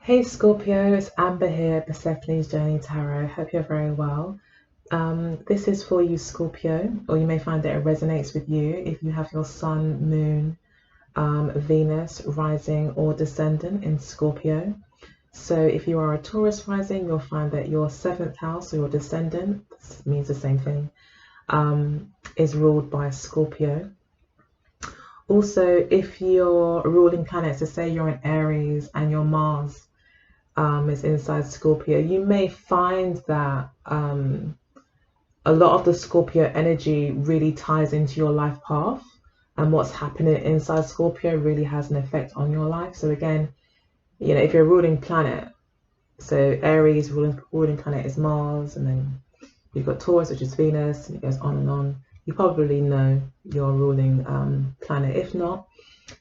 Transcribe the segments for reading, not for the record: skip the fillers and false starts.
Hey Scorpio, it's Amber here, Persephone's Journey Tarot. Hope you're very well. This is for you, Scorpio, or you may find that it resonates with you if you have your Sun, Moon, Venus, rising or descendant in Scorpio. So if you are a Taurus rising, you'll find that your 7th house or your descendant, this means the same thing, is ruled by Scorpio. Also, if your ruling planets, so say you're in Aries and your Mars is inside Scorpio, you may find that a lot of the Scorpio energy really ties into your life path, and what's happening inside Scorpio really has an effect on your life. So again, you know, if you're a ruling planet, so Aries ruling planet is Mars, and then you've got Taurus, which is Venus, and it goes on and on. You probably know your ruling planet. If not,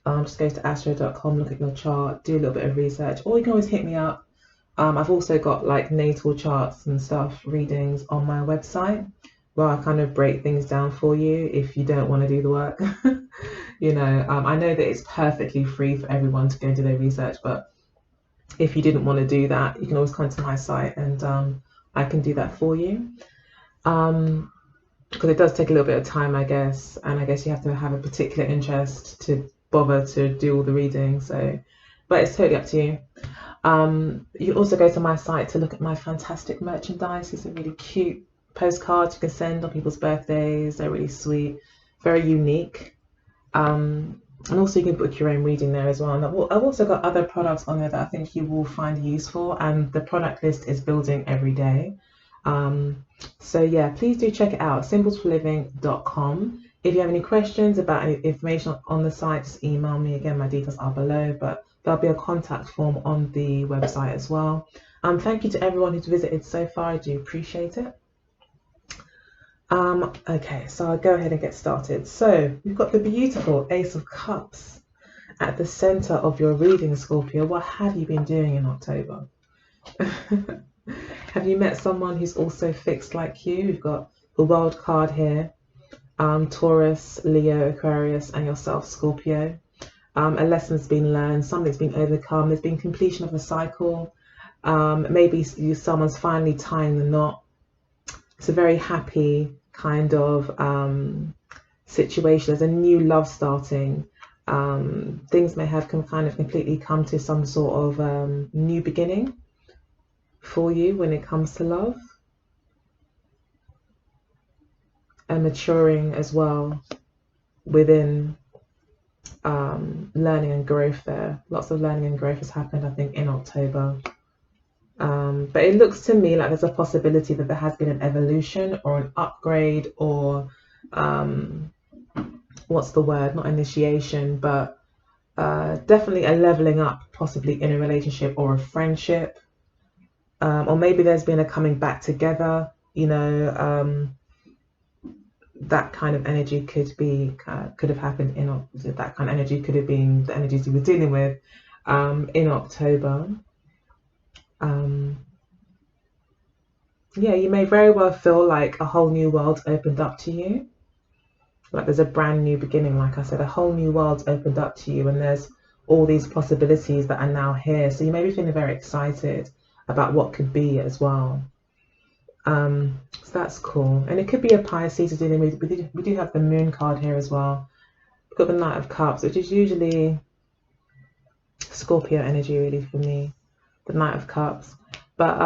just go to astro.com, look at your chart, do a little bit of research, or you can always hit me up. I've also got like natal charts and stuff, readings on my website, where I kind of break things down for you if you don't want to do the work. You know, I know that it's perfectly free for everyone to go do their research, but if you didn't want to do that, you can always come to my site and I can do that for you. Because it does take a little bit of time, I guess, and I guess you have to have a particular interest to bother to do all the reading. So, but it's totally up to you. You also go to my site to look at my fantastic merchandise. These are really cute postcards you can send on people's birthdays. They're really sweet, very unique. And also you can book your own reading there as well. And I've also got other products on there that I think you will find useful, and the product list is building every day. So yeah, please do check it out, symbolsforliving.com. If you have any questions about any information on the site, just email me. Again, my details are below, but there'll be a contact form on the website as well. Thank you to everyone who's visited so far. I do appreciate it. Okay, so I'll go ahead and get started. So we've got the beautiful Ace of Cups at the center of your reading, Scorpio. What have you been doing in October? Have you met someone who's also fixed like you? We've got the World card here, Taurus, Leo, Aquarius, and yourself, Scorpio. A lesson's been learned, something's been overcome, there's been completion of a cycle. Maybe someone's finally tying the knot. It's a very happy kind of situation. There's a new love starting. Things may have kind of completely come to some sort of new beginning for you when it comes to love. And maturing as well within learning and growth there. Lots of learning and growth has happened, I think, in October. But it looks to me like there's a possibility that there has been an evolution or an upgrade or what's the word? Not initiation, but definitely a leveling up, possibly in a relationship or a friendship. Or maybe there's been a coming back together, you know. That kind of energy could have happened that kind of energy could have been the energies you were dealing with in October. Yeah, you may very well feel like a whole new world opened up to you, like there's a brand new beginning. Like I said, a whole new world opened up to you, and there's all these possibilities that are now here. So you may be feeling very excited about what could be as well. So that's cool. And it could be a Pisces you're dealing with. We do have the Moon card here as well. We've got the Knight of Cups, which is usually Scorpio energy really for me, the Knight of Cups. But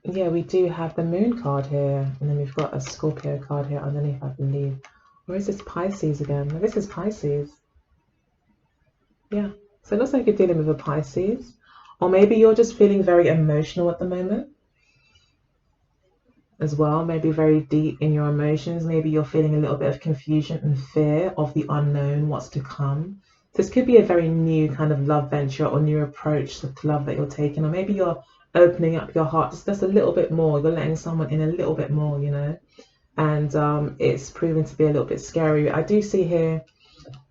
yeah, we do have the Moon card here, and then we've got a Scorpio card here underneath, I believe. Or is this Pisces again? No, this is Pisces. Yeah, so it looks like you're dealing with a Pisces. Or maybe you're just feeling very emotional at the moment as well, maybe very deep in your emotions. Maybe you're feeling a little bit of confusion and fear of the unknown, what's to come. This could be a very new kind of love venture or new approach to love that you're taking, or maybe you're opening up your heart just a little bit more. You're letting someone in a little bit more, you know, and it's proven to be a little bit scary. I do see here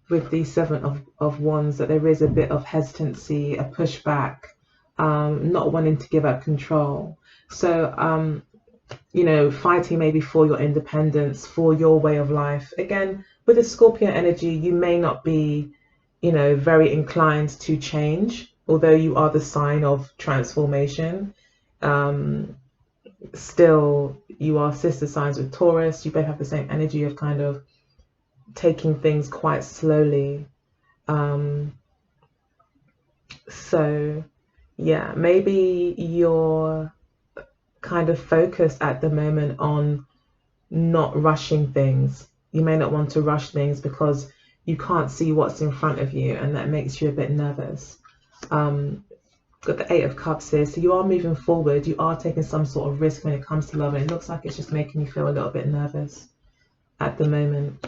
with the Seven of Wands that there is a bit of hesitancy, a pushback, not wanting to give up control. So you know, fighting maybe for your independence, for your way of life. Again, with the Scorpio energy, you may not be, you know, very inclined to change although you are the sign of transformation, still you are sister signs with Taurus. You both have the same energy of kind of taking things quite slowly. So yeah, maybe you're kind of focused at the moment on not rushing things. You may not want to rush things because you can't see what's in front of you, and that makes you a bit nervous. Got the Eight of Cups here, so you are moving forward. You are taking some sort of risk when it comes to love, and it looks like it's just making you feel a little bit nervous at the moment.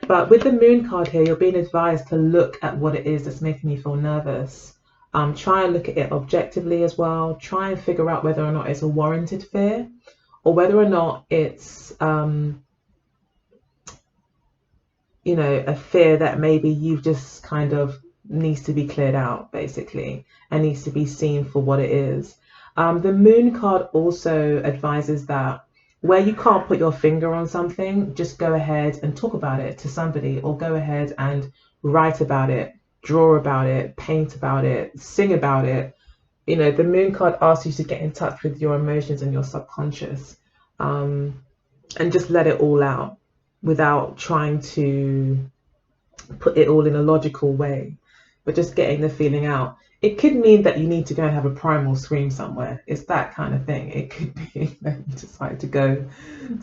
But with the Moon card here, you're being advised to look at what it is that's making you feel nervous. Try and look at it objectively as well. Try and figure out whether or not it's a warranted fear, or whether or not it's you know, a fear that maybe you've just kind of needs to be cleared out, basically, and needs to be seen for what it is. The Moon card also advises that where you can't put your finger on something, just go ahead and talk about it to somebody, or go ahead and write about it, draw about it, paint about it, sing about it. You know, the Moon card asks you to get in touch with your emotions and your subconscious, and just let it all out without trying to put it all in a logical way, but just getting the feeling out. It could mean that you need to go and have a primal scream somewhere. It's that kind of thing. It could be that you decide to go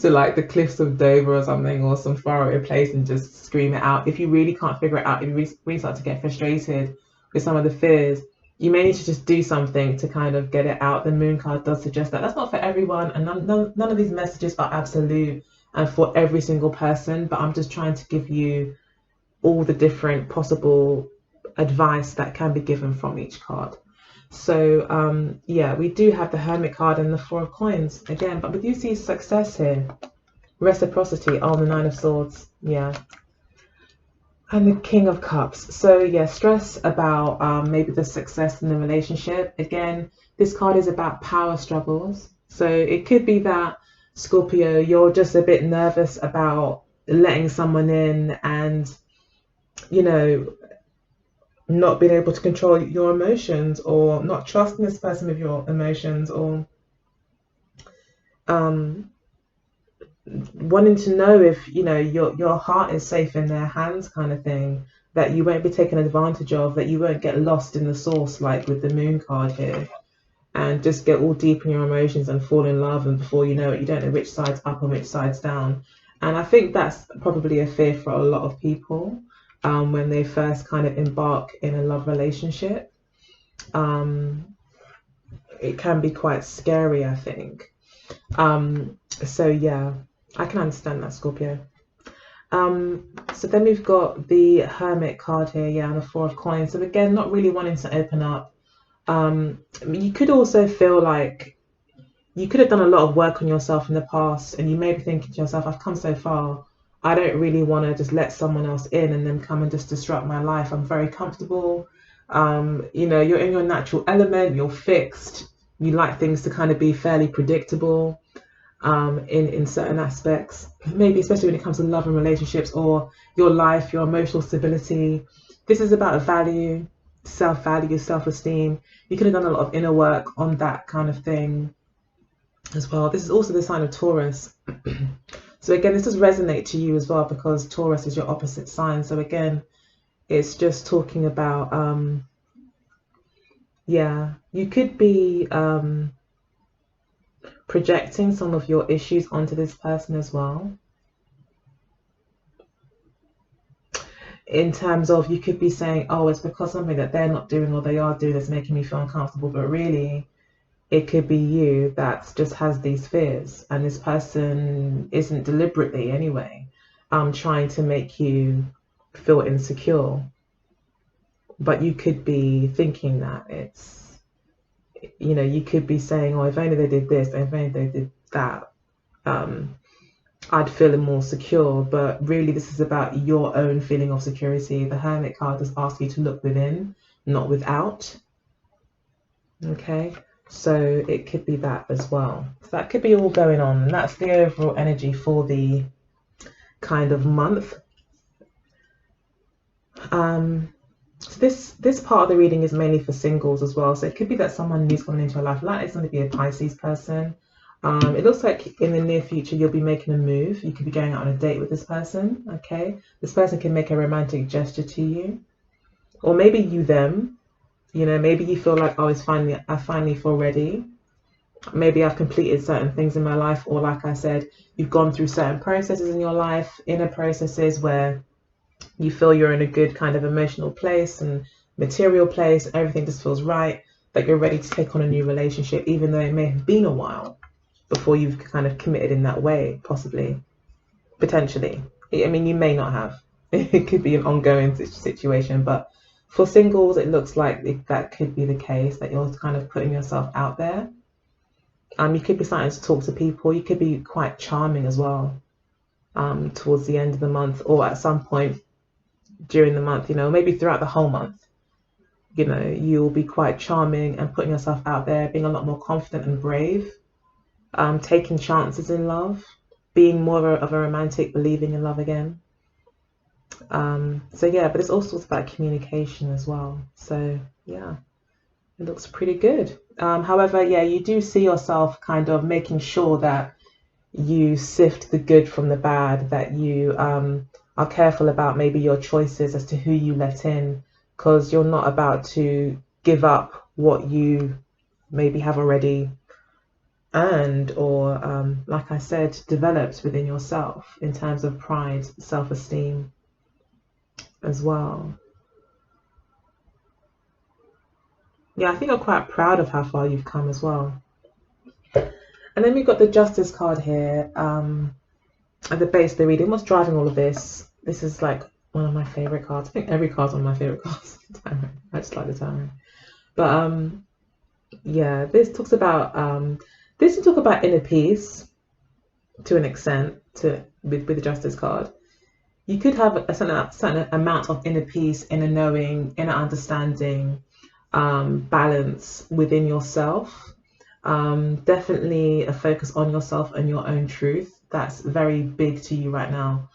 to like the cliffs of Dover or something, or some faraway place, and just scream it out. If you really can't figure it out, if you really start to get frustrated with some of the fears, you may need to just do something to kind of get it out. The Moon card does suggest that. That's not for everyone, and none of these messages are absolute and for every single person, but I'm just trying to give you all the different possible advice that can be given from each card. So yeah, we do have the Hermit card and the Four of Coins again, but we do see success here, reciprocity. Oh, the Nine of Swords, yeah, and the King of Cups. So yeah, stress about maybe the success in the relationship. Again, this card is about power struggles, so it could be that, Scorpio, you're just a bit nervous about letting someone in, and you know, not being able to control your emotions, or not trusting this person with your emotions, or wanting to know if, you know, your heart is safe in their hands, kind of thing, that you won't be taken advantage of, that you won't get lost in the sauce like with the Moon card here, and just get all deep in your emotions and fall in love, and before you know it, you don't know which side's up and which side's down. And I think that's probably a fear for a lot of people when they first kind of embark in a love relationship. It can be quite scary, I think. So yeah, I can understand that, Scorpio. So then we've got the Hermit card here, yeah, and the Four of Coins. So again, not really wanting to open up. You could also feel like you could have done a lot of work on yourself in the past, and you may be thinking to yourself, I've come so far, I don't really want to just let someone else in and then come and just disrupt my life. I'm very comfortable. You know, you're in your natural element, you're fixed, you like things to kind of be fairly predictable in certain aspects, maybe especially when it comes to love and relationships, or your life, your emotional stability. This is about value, self-value, self-esteem. You could have done a lot of inner work on that kind of thing as well. This is also the sign of Taurus. So again, this does resonate to you as well, because Taurus is your opposite sign. So again, it's just talking about, yeah, you could be projecting some of your issues onto this person as well. In terms of, you could be saying, oh, it's because something that they're not doing or they are doing that's making me feel uncomfortable, but really it could be you that just has these fears, and this person isn't deliberately anyway trying to make you feel insecure, but you could be thinking that it's, you know, you could be saying, oh, if only they did this, if only they did that, I'd feel more secure. But really this is about your own feeling of security. The Hermit card does ask you to look within, not without. Okay, so it could be that as well. So that could be all going on, and that's the overall energy for the kind of month. So this part of the reading is mainly for singles as well. So it could be that someone who's coming into your life, like it's going to be a Pisces person. It looks like in the near future you'll be making a move. You could be going out on a date with this person. Okay, this person can make a romantic gesture to you, or maybe you them. You know, maybe you feel like, oh, I finally feel ready. Maybe I've completed certain things in my life, or like I said, you've gone through certain processes in your life, inner processes where you feel you're in a good kind of emotional place and material place, everything just feels right, that you're ready to take on a new relationship, even though it may have been a while before you've kind of committed in that way, possibly, potentially. I mean, you may not have. It could be an ongoing situation, but for singles, it looks like that could be the case, that you're kind of putting yourself out there. You could be starting to talk to people. You could be quite charming as well, towards the end of the month or at some point during the month, you know, maybe throughout the whole month. You know, you'll be quite charming and putting yourself out there, being a lot more confident and brave, taking chances in love, being more of a romantic, believing in love again. So yeah, but it's also about communication as well. So yeah, it looks pretty good. However, yeah, you do see yourself kind of making sure that you sift the good from the bad, that you are careful about maybe your choices as to who you let in, because you're not about to give up what you maybe have already earned or, like I said, developed within yourself in terms of pride, self-esteem as well. Yeah, I think you're quite proud of how far you've come as well. And then we've got the Justice card here. At the base of the reading, what's driving all of this? This is like one of my favorite cards. I think every card's one of my favorite cards. I just like the tarot. But yeah, this talks about this will talk about inner peace to an extent with the Justice card. You could have a certain amount of inner peace, inner knowing, inner understanding, balance within yourself. Definitely a focus on yourself and your own truth. That's very big to you right now.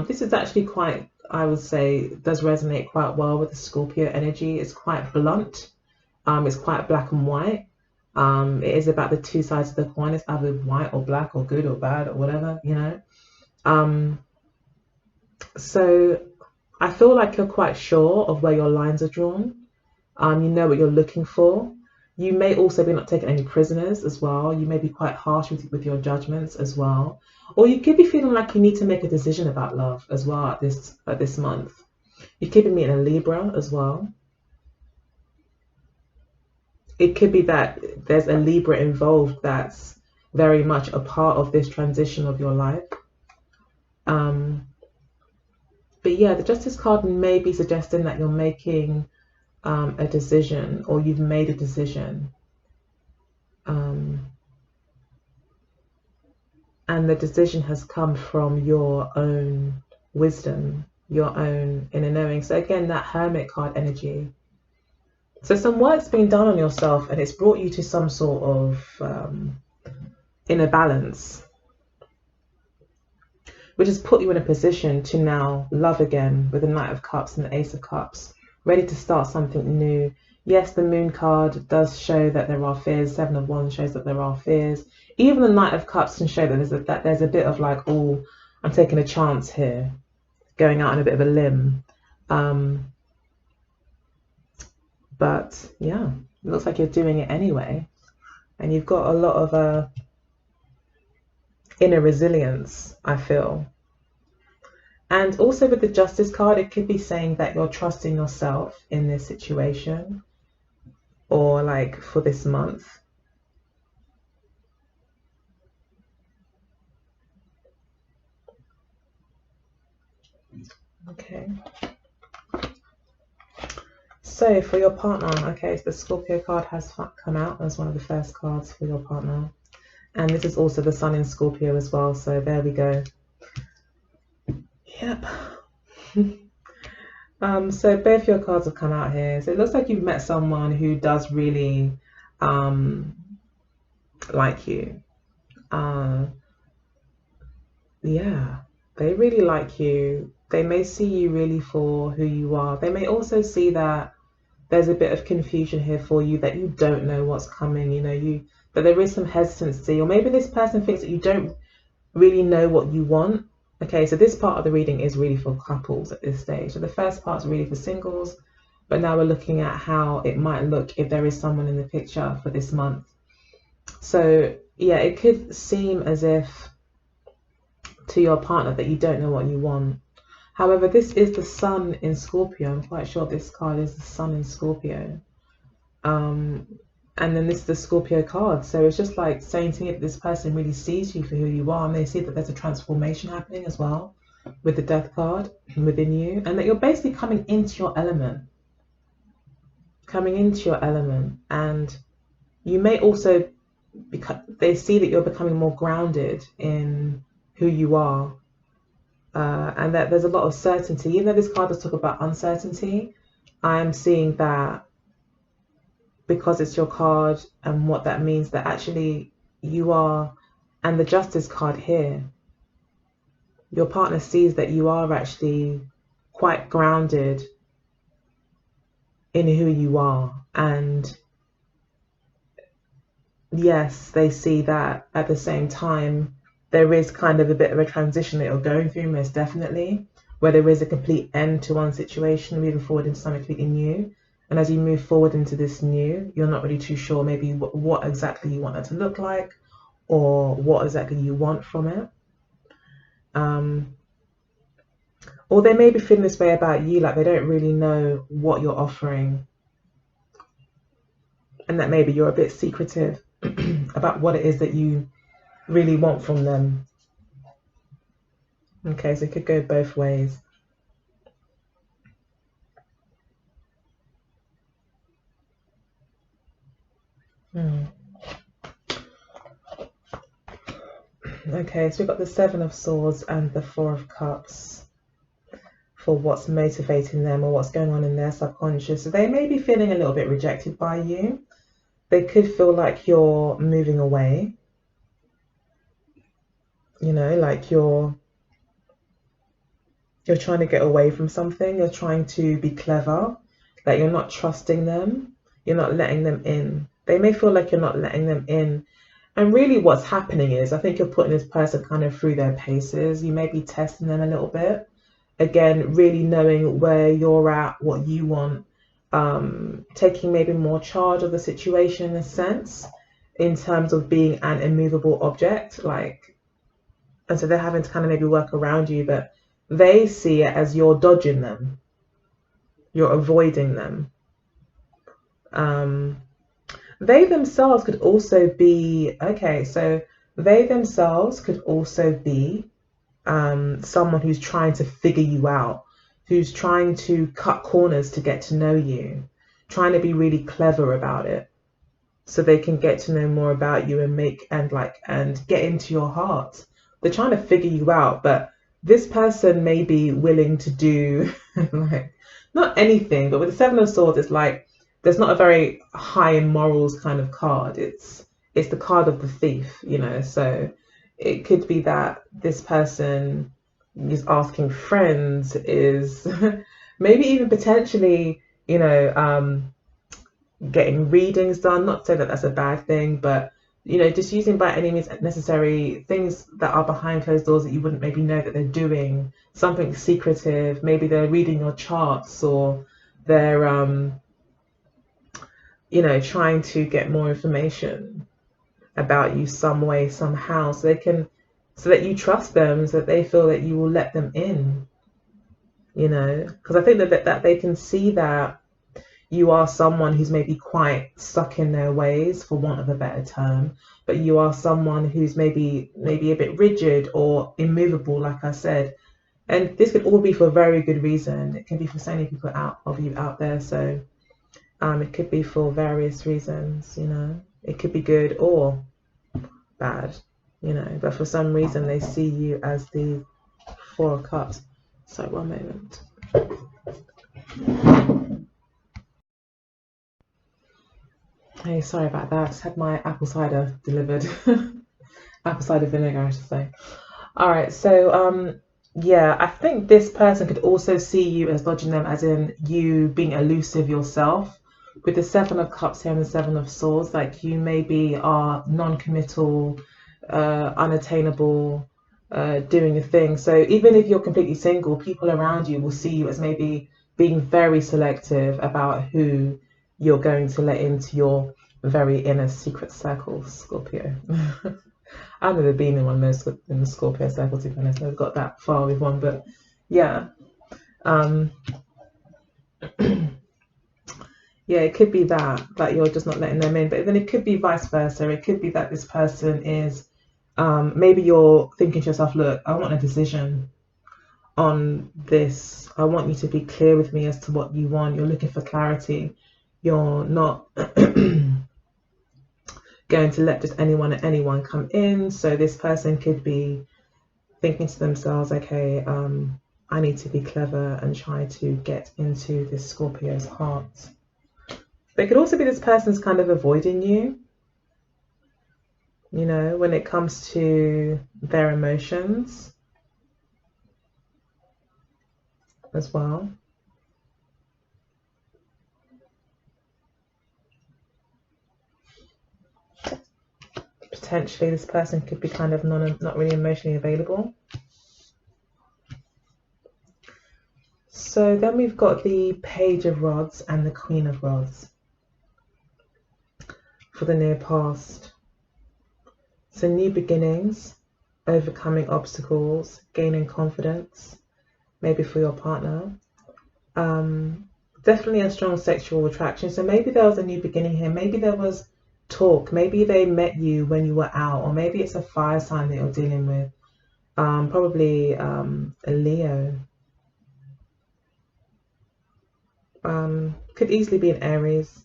This is actually quite, I would say, does resonate quite well with the Scorpio energy. It's quite blunt. It's quite black and white. It is about the two sides of the coin. It's either white or black or good or bad or whatever, you know. So I feel like you're quite sure of where your lines are drawn. You know what you're looking for. You may also be not taking any prisoners as well. You may be quite harsh with your judgments as well. Or you could be feeling like you need to make a decision about love as well at this month. You could be meeting a Libra as well. It could be that there's a Libra involved that's very much a part of this transition of your life. But yeah, the Justice card may be suggesting that you're making a decision, or you've made a decision. And the decision has come from your own wisdom, your own inner knowing. So again, that Hermit card energy. So some work's been done on yourself and it's brought you to some sort of inner balance, which has put you in a position to now love again with the Knight of Cups and the Ace of Cups, ready to start something new. Yes, the Moon card does show that there are fears. Seven of Wands shows that there are fears. Even the Knight of Cups can show that there's a bit of like, oh, I'm taking a chance here, going out on a bit of a limb. But yeah, it looks like you're doing it anyway. And you've got a lot of inner resilience, I feel. And also with the Justice card, it could be saying that you're trusting yourself in this situation, or like for this month. Okay. So for your partner, okay, so the Scorpio card has come out as one of the first cards for your partner. And this is also the Sun in Scorpio as well, so there we go. Yep. So both your cards have come out here. So it looks like you've met someone who does really like you. Yeah, they really like you. They may see you really for who you are. They may also see that there's a bit of confusion here for you, that you don't know what's coming, but there is some hesitancy, or maybe this person thinks that you don't really know what you want. Okay, so this part of the reading is really for couples at this stage. So the first part's really for singles, but now we're looking at how it might look if there is someone in the picture for this month. So yeah, it could seem as if to your partner that you don't know what you want. However, this is the Sun in Scorpio. I'm quite sure this card is the Sun in Scorpio. And then this is the Scorpio card. So it's just like saying to me that this person really sees you for who you are, and they see that there's a transformation happening as well with the Death card within you, and that you're basically coming into your element. And you may also, they see that you're becoming more grounded in who you are, and that there's a lot of certainty. Even though this card does talk about uncertainty, I'm seeing that because it's your card, and what that means, that actually you are, and the Justice card here, your partner sees that you are actually quite grounded in who you are. And yes, they see that at the same time there is kind of a bit of a transition that you're going through, most definitely, where there is a complete end to one situation, moving forward into something completely new. And as you move forward into this new, you're not really too sure maybe what exactly you want it to look like, or what exactly you want from it. Or they may be feeling this way about you, like they don't really know what you're offering, and that maybe you're a bit secretive about what it is that you really want from them. Okay, so it could go both ways. Okay, so we've got the Seven of Swords and the Four of Cups for what's motivating them, or what's going on in their subconscious. So they may be feeling a little bit rejected by you. They could feel like you're moving away, like you're trying to get away from something. You're trying to be clever, that you're not trusting them, you're not letting them in. They may feel like you're not letting them in. And really what's happening is, I think you're putting this person kind of through their paces. You may be testing them a little bit. Again, really knowing where you're at, what you want, taking maybe more charge of the situation in a sense, in terms of being an immovable object, and so they're having to kind of maybe work around you, but they see it as you're dodging them, you're avoiding them. They themselves could also be, someone who's trying to figure you out, who's trying to cut corners to get to know you, trying to be really clever about it, so they can get to know more about you and get into your heart. They're trying to figure you out, but this person may be willing to do not anything. But with the Seven of Swords, it's like there's not a very high in morals kind of card. It's the card of the thief, so it could be that this person is asking friends, is maybe even potentially, getting readings done. Not to say that that's a bad thing, but just using by any means necessary things that are behind closed doors that you wouldn't maybe know that they're doing, something secretive. Maybe they're reading your charts, or they're trying to get more information about you some way, somehow, so that you trust them, so that they feel that you will let them in, because I think that they can see that you are someone who's maybe quite stuck in their ways, for want of a better term, but you are someone who's maybe a bit rigid or immovable, like I said. And this could all be for a very good reason. It can be for so many people out there. So it could be for various reasons, It could be good or bad, But for some reason they see you as the Four of Cups. So one moment. Hey, sorry about that. I just had my apple cider delivered. Apple cider vinegar, I should say. All right, so yeah, I think this person could also see you as dodging them, as in you being elusive yourself. With the Seven of Cups here and the Seven of Swords, like you maybe are non-committal, unattainable, doing a thing. So even if you're completely single, people around you will see you as maybe being very selective about who you're going to let into your very inner secret circle, Scorpio. I've never been in one of those in the Scorpio circle, to be honest. I've never got that far with one, but yeah. Um, yeah, it could be that you're just not letting them in, but then it could be vice versa. It could be that this person is maybe you're thinking to yourself, look, I want a decision on this. I want you to be clear with me as to what you want. You're looking for clarity. You're not going to let just anyone and anyone come in. So this person could be thinking to themselves, okay, I need to be clever and try to get into this Scorpio's heart. But it could also be this person's kind of avoiding you, you know, when it comes to their emotions as well. Potentially this person could be kind of not really emotionally available. So then we've got the Page of Rods and the Queen of Rods for the near past. So new beginnings, overcoming obstacles, gaining confidence, maybe for your partner. Definitely a strong sexual attraction. So maybe there was a new beginning here. Maybe there was talk. Maybe they met you when you were out, or maybe it's a fire sign that you're dealing with. Probably a Leo. Could easily be an Aries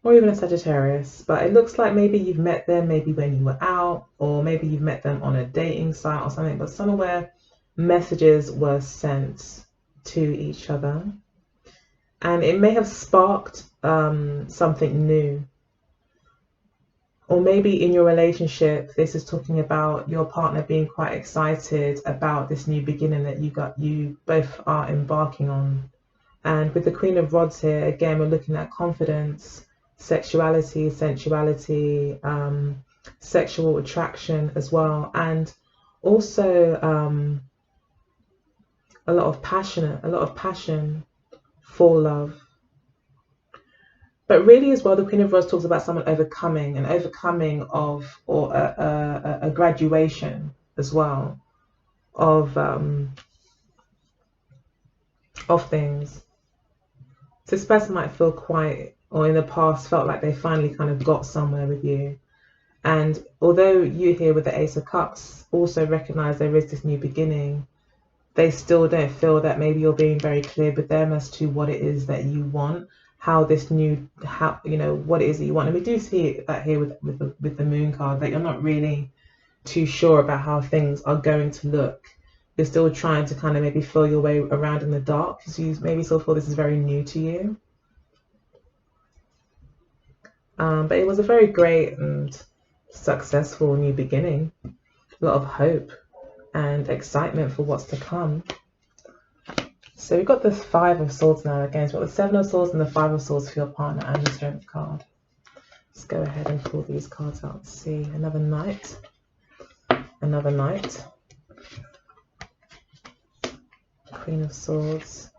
or even a Sagittarius, but it looks like maybe you've met them maybe when you were out, or maybe you've met them on a dating site or something, but somewhere messages were sent to each other, and it may have sparked something new. Or maybe in your relationship, this is talking about your partner being quite excited about this new beginning that you both are embarking on. And with the Queen of Rods here, again, we're looking at confidence, sexuality, sensuality, sexual attraction as well, and also a lot of passion for love. But really as well, the Queen of Rods talks about someone overcoming, an overcoming of, or a graduation as well of things. So this person might feel quite, or in the past felt like they finally kind of got somewhere with you. And although you here with the Ace of Cups also recognize there is this new beginning, they still don't feel that maybe you're being very clear with them as to what it is that you want, how this new, you know, what it is that you want. And we do see that here with the Moon card, that you're not really too sure about how things are going to look. You're still trying to kind of maybe feel your way around in the dark, because you maybe still feel this is very new to you. But it was a very great and successful new beginning. A lot of hope and excitement for what's to come. So we've got the Five of Swords now again. So we've got the Seven of Swords and the Five of Swords for your partner, and the Strength card. Let's go ahead and pull these cards out. See, another Knight. Another Knight. Queen of Swords.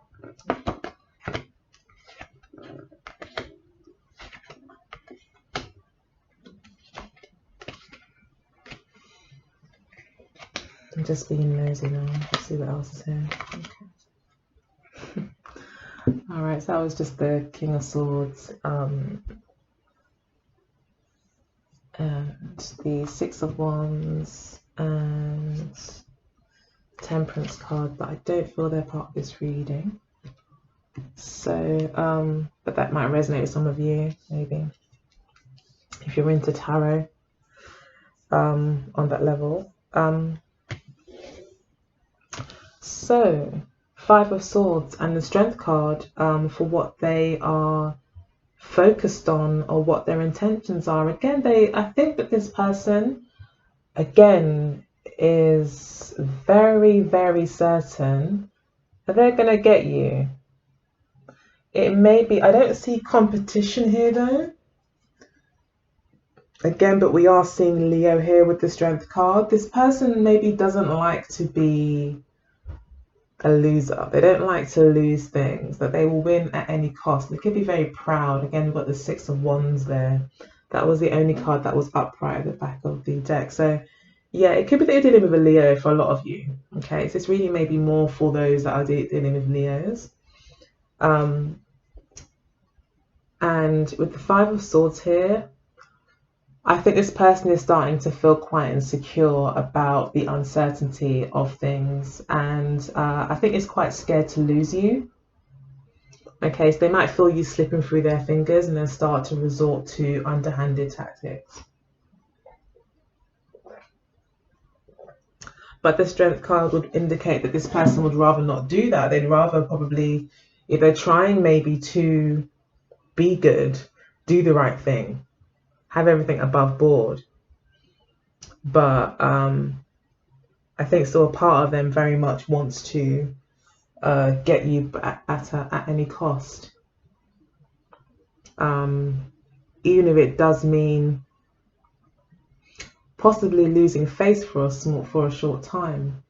I'm just being nosy now. Let's see what else is here. Okay. Alright, so that was just the King of Swords. And the Six of Wands and Temperance card, but I don't feel they're part of this reading. So, but that might resonate with some of you, maybe, if you're into tarot on that level. So, Five of Swords and the Strength card for what they are focused on or what their intentions are. Again, I think that this person, again, is very, very certain that they're going to get you. It may be, I don't see competition here though. Again, but we are seeing Leo here with the Strength card. This person maybe doesn't like to be a loser. They don't like to lose things, that they will win at any cost. They could be very proud. Again, we've got the Six of Wands there. That was the only card that was upright at the back of the deck. So yeah, it could be that you're dealing with a Leo for a lot of you. Okay, so it's really maybe more for those that are dealing with Leos. And with the Five of Swords here, I think this person is starting to feel quite insecure about the uncertainty of things, and I think it's quite scared to lose you. Okay, so they might feel you slipping through their fingers and then start to resort to underhanded tactics. But the Strength card would indicate that this person would rather not do that. They'd rather probably, if they're trying maybe to be good, do the right thing, have everything above board. But I think still a part of them very much wants to get you at any cost. Even if it does mean possibly losing face for a short time,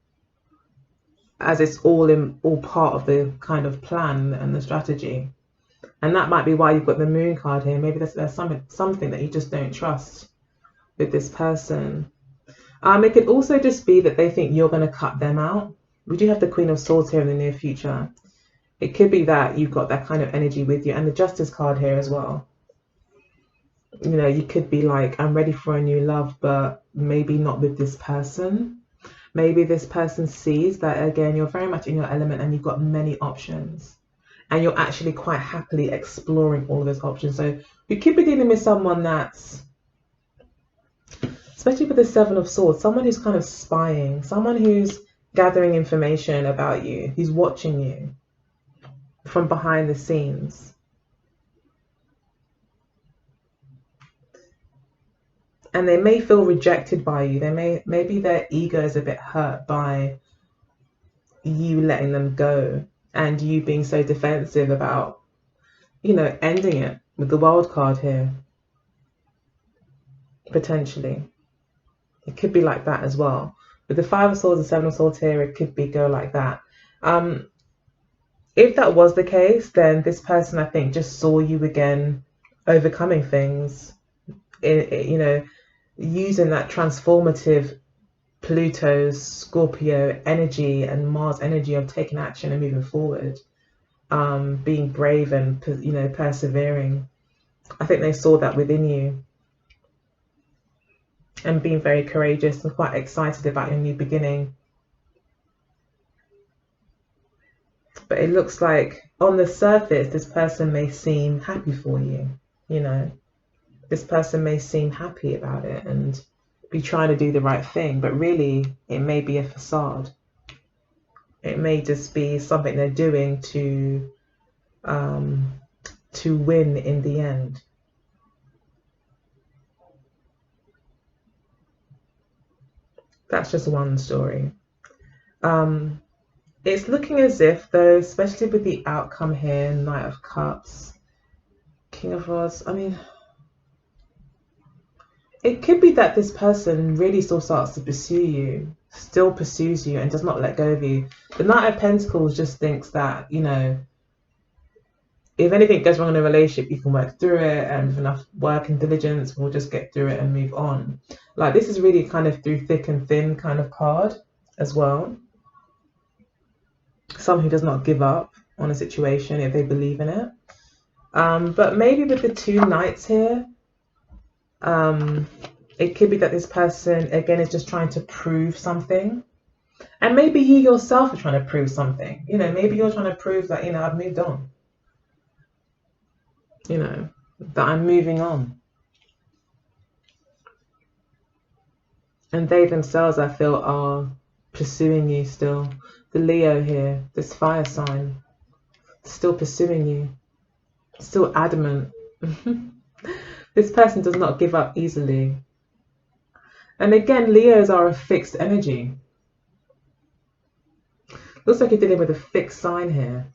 as it's all part of the kind of plan and the strategy. And that might be why you've got the Moon card here. Maybe there's something that you just don't trust with this person. It could also just be that they think you're going to cut them out. We do have the Queen of Swords here in the near future. It could be that you've got that kind of energy with you, and the Justice card here as well. You know, you could be like, I'm ready for a new love, but maybe not with this person. Maybe this person sees that, again, you're very much in your element and you've got many options, and you're actually quite happily exploring all of those options. So you could be dealing with someone that's, especially with the Seven of Swords, someone who's kind of spying, someone who's gathering information about you, who's watching you from behind the scenes. And they may feel rejected by you. Maybe their ego is a bit hurt by you letting them go and you being so defensive about, you know, ending it with the World card here. Potentially. It could be like that as well. With the Five of Swords and Seven of Swords here, it could go like that. If that was the case, then this person, I think, just saw you again overcoming things, you know, using that transformative Pluto's Scorpio energy and Mars energy of taking action and moving forward, being brave and, you know, persevering. I think they saw that within you and being very courageous and quite excited about your new beginning. But it looks like on the surface, this person may seem happy for you, you know. This person may seem happy about it and be trying to do the right thing, but really it may be a facade. It may just be something they're doing to win in the end. That's just one story. It's looking as if, though, especially with the outcome here, Knight of Cups, King of Rods, I mean, it could be that this person really still starts to pursue you, still pursues you and does not let go of you. The Knight of Pentacles just thinks that, you know, if anything goes wrong in a relationship, you can work through it, and with enough work and diligence, we'll just get through it and move on. Like, this is really kind of through thick and thin kind of card as well. Someone who does not give up on a situation if they believe in it. But maybe with the two Knights here, it could be that this person, again, is just trying to prove something. And maybe you yourself are trying to prove something. You know, maybe you're trying to prove that, you know, I've moved on. You know, that I'm moving on. And they themselves, I feel, are pursuing you still. The Leo here, this fire sign, still pursuing you. Still adamant. This person does not give up easily. And again, Leos are a fixed energy. Looks like you're dealing with a fixed sign here.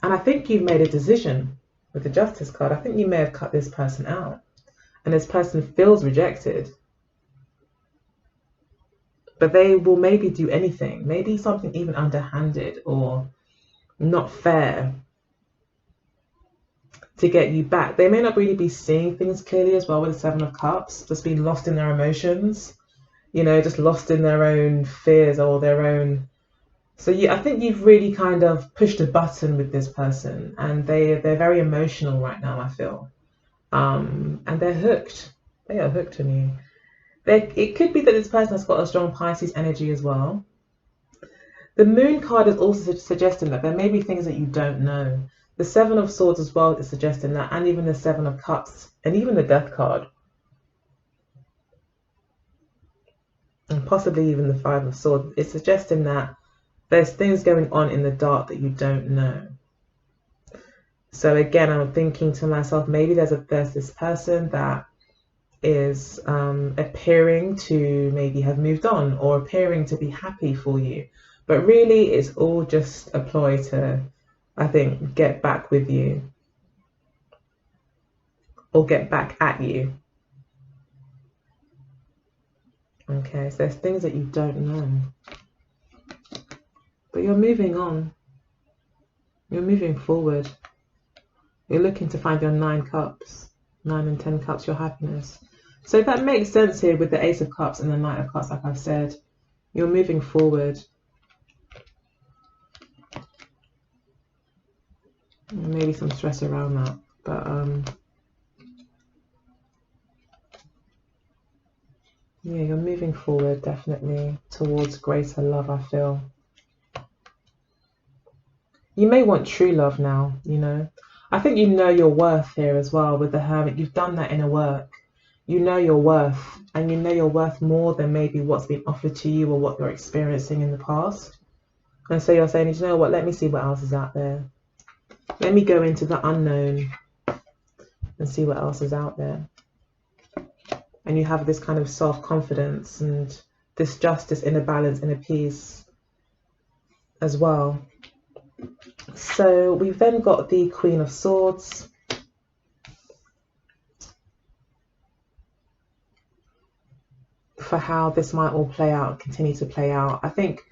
And I think you've made a decision with the Justice card. I think you may have cut this person out. And this person feels rejected. But they will maybe do anything. Maybe something even underhanded or not fair to get you back. They may not really be seeing things clearly as well with the Seven of Cups. Just being lost in their emotions. You know, just lost in their own fears or their own... So I think you've really kind of pushed a button with this person, and they're very emotional right now, I feel. And they're hooked. They are hooked on you. It could be that this person has got a strong Pisces energy as well. The Moon card is also suggesting that there may be things that you don't know. The Seven of Swords as well is suggesting that, and even the Seven of Cups, and even the Death card. And possibly even the Five of Swords. It's suggesting that there's things going on in the dark that you don't know. So again, I'm thinking to myself, maybe there's this person that is appearing to maybe have moved on or appearing to be happy for you. But really, it's all just a ploy to, I think, get back with you or get back at you. Okay, so there's things that you don't know. But you're moving on. You're moving forward. You're looking to find your 9 cups, 9 and 10 cups, your happiness. So that makes sense here with the Ace of Cups and the Knight of Cups, like I've said. You're moving forward. Maybe some stress around that, but yeah, you're moving forward definitely towards greater love, I feel. You may want true love now, you know. I think you know your worth here as well with the Hermit. You've done that inner work. You know your worth, and you know your worth more than maybe what's been offered to you or what you're experiencing in the past. And so you're saying, you know what, let me see what else is out there. Let me go into the unknown and see what else is out there. And you have this kind of self-confidence and this justice, inner balance, inner peace as well. So we've then got the Queen of Swords. For how this might all play out, continue to play out. I think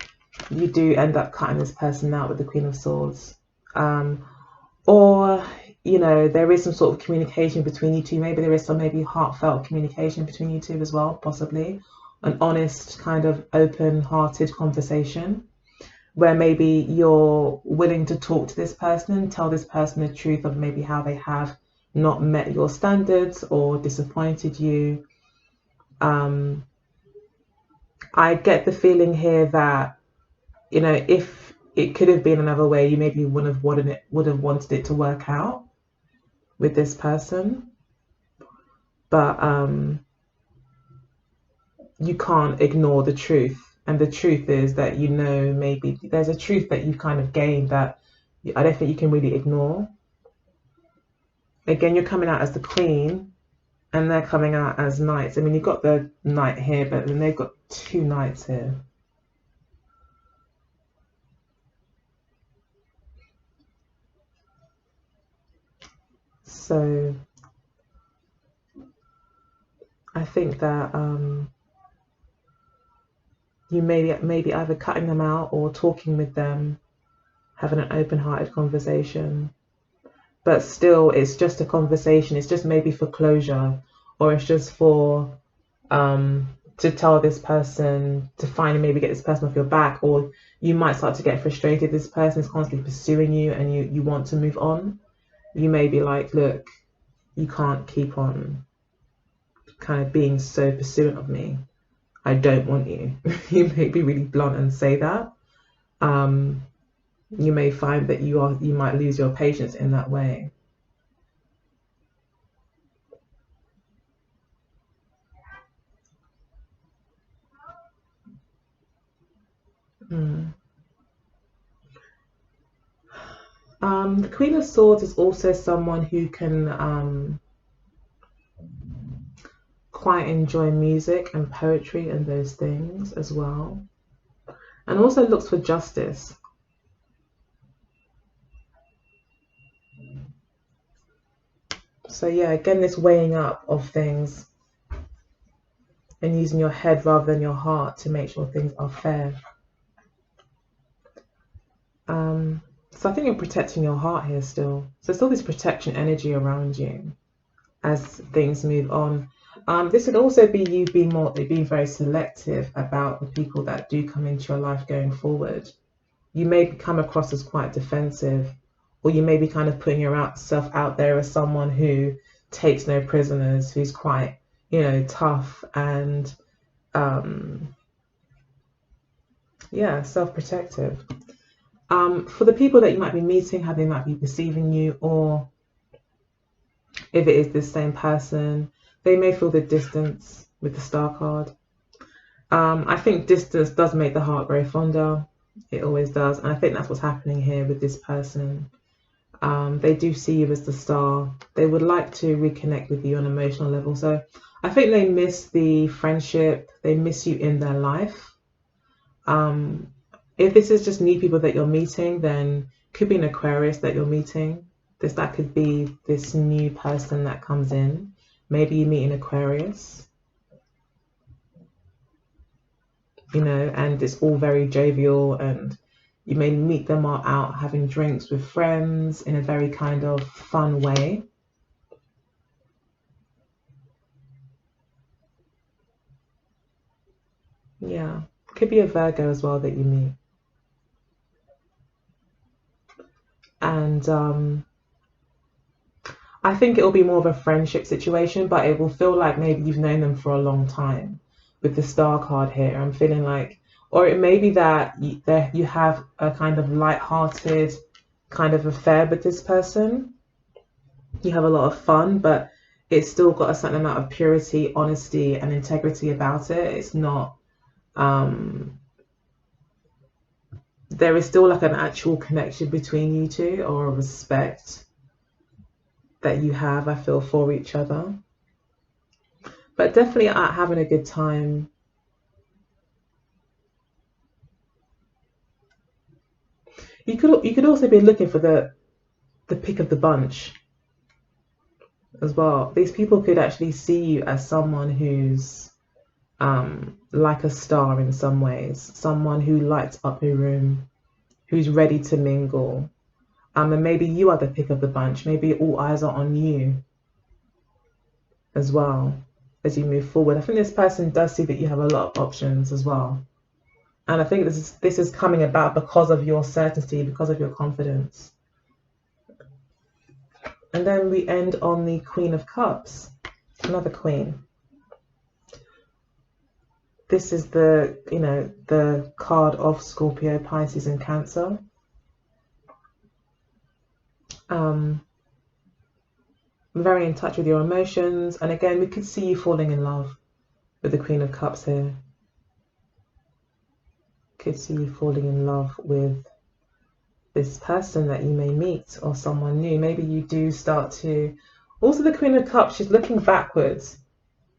you do end up cutting this person out with the Queen of Swords. Or, you know, there is some sort of communication between you two. Maybe there is some heartfelt communication between you two as well, possibly. An honest, kind of open-hearted conversation where maybe you're willing to talk to this person and tell this person the truth of maybe how they have not met your standards or disappointed you. I get the feeling here that, you know, if it could have been another way, you maybe would have wanted it to work out with this person. But you can't ignore the truth. And the truth is that, you know, maybe there's a truth that you've kind of gained that I don't think you can really ignore. Again, you're coming out as the Queen and they're coming out as Knights. I mean, you've got the Knight here, but then they've got 2 Knights here. So I think that you maybe either cutting them out or talking with them, having an open-hearted conversation. But still, it's just a conversation. It's just maybe for closure, or it's just for to tell this person, to finally maybe get this person off your back, or you might start to get frustrated. This person is constantly pursuing you and you want to move on. You may be like, look, you can't keep on kind of being so pursuant of me. I don't want you. You may be really blunt and say that. You may find that you might lose your patience in that way. The Queen of Swords is also someone who can quite enjoy music and poetry and those things as well. And also looks for justice. So yeah, again, this weighing up of things and using your head rather than your heart to make sure things are fair. So I think you're protecting your heart here still. So still this protection energy around you as things move on. This could also be you being very selective about the people that do come into your life going forward. You may come across as quite defensive, or you may be kind of putting yourself out there as someone who takes no prisoners, who's quite, tough and self-protective. For the people that you might be meeting, how they might be perceiving you, or if it is this same person, they may feel the distance with the star card. I think distance does make the heart grow fonder. It always does. And I think that's what's happening here with this person. They do see you as the star. They would like to reconnect with you on an emotional level. So I think they miss the friendship. They miss you in their life. If this is just new people that you're meeting, then it could be an Aquarius that you're meeting. That could be this new person that comes in. Maybe you meet an Aquarius, and it's all very jovial, and you may meet them out having drinks with friends in a very kind of fun way. Yeah, could be a Virgo as well that you meet. And I think it'll be more of a friendship situation, but it will feel like maybe you've known them for a long time. With the star card here, I'm feeling like, or it may be that you have a kind of light-hearted kind of affair with this person. You have a lot of fun, but it's still got a certain amount of purity, honesty, and integrity about it. It's not, there is still like an actual connection between you two, or a respect that you have, I feel, for each other. But definitely having a good time. You could also be looking for the pick of the bunch as well. These people could actually see you as someone who's like a star in some ways, someone who lights up a room, who's ready to mingle. And maybe you are the pick of the bunch. Maybe all eyes are on you as well as you move forward. I think this person does see that you have a lot of options as well. And I think this is coming about because of your certainty, because of your confidence. And then we end on the Queen of Cups, another queen. This is the card of Scorpio, Pisces, and Cancer. Very in touch with your emotions. And again, we could see you falling in love with the Queen of Cups here. Could see you falling in love with this person that you may meet, or someone new. Maybe you do start to. Also, the Queen of Cups, she's looking backwards.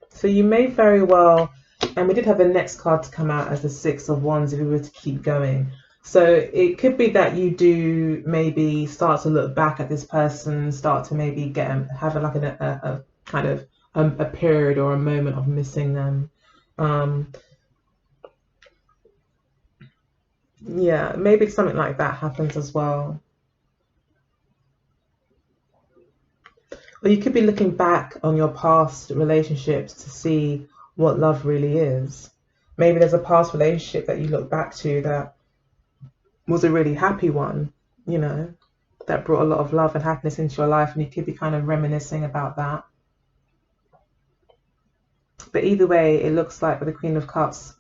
So you may very well, and we did have the next card to come out as the Six of Wands if we were to keep going. So it could be that you do maybe start to look back at this person, start to maybe have like a kind of a period or a moment of missing them. Yeah, maybe something like that happens as well. Or you could be looking back on your past relationships to see what love really is. Maybe there's a past relationship that you look back to that was a really happy one, that brought a lot of love and happiness into your life, and you could be kind of reminiscing about that. But either way, it looks like with the Queen of Cups,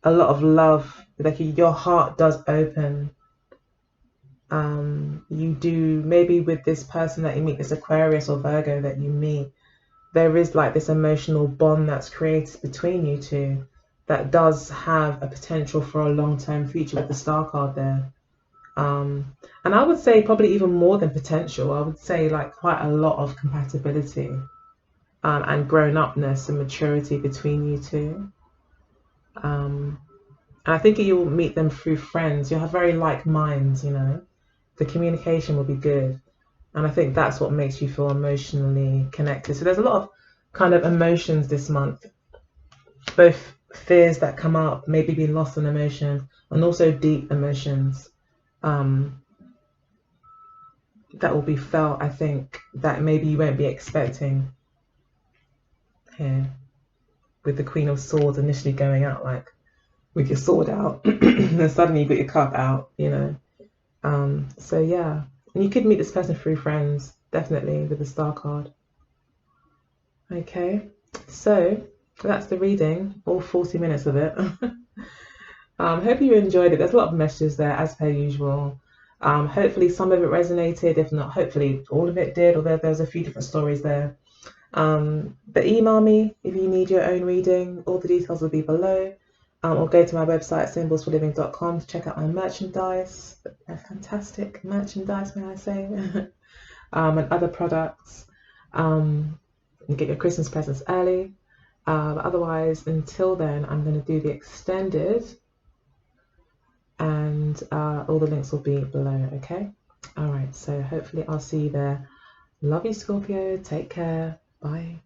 a lot of love, like your heart does open. You do, maybe with this person that you meet, this Aquarius or Virgo that you meet, there is like this emotional bond that's created between you two that does have a potential for a long-term future with the star card there. And I would say probably even more than potential. I would say like quite a lot of compatibility. and grown-upness and maturity between you two. And I think you'll meet them through friends. You'll have very like minds, you know. The communication will be good. And I think that's what makes you feel emotionally connected. So there's a lot of kind of emotions this month, both fears that come up, maybe being lost in emotion, and also deep emotions that will be felt, I think, that maybe you won't be expecting here, with the Queen of Swords initially going out like with your sword out, and then suddenly you got your cup out, you know. So yeah, and you could meet this person through friends, definitely, with the Star card. Okay, so that's the reading, all 40 minutes of it. Hope you enjoyed it. There's a lot of messages there, as per usual. Hopefully some of it resonated. If not, hopefully all of it did, although there's a few different stories there. But email me if you need your own reading. All the details will be below. Or go to my website, symbolsforliving.com, to check out my merchandise. Fantastic merchandise, may I say. And other products. You get your Christmas presents early. But otherwise, until then, I'm going to do the extended, and all the links will be below, okay? All right, so hopefully I'll see you there. Love you, Scorpio. Take care. Bye.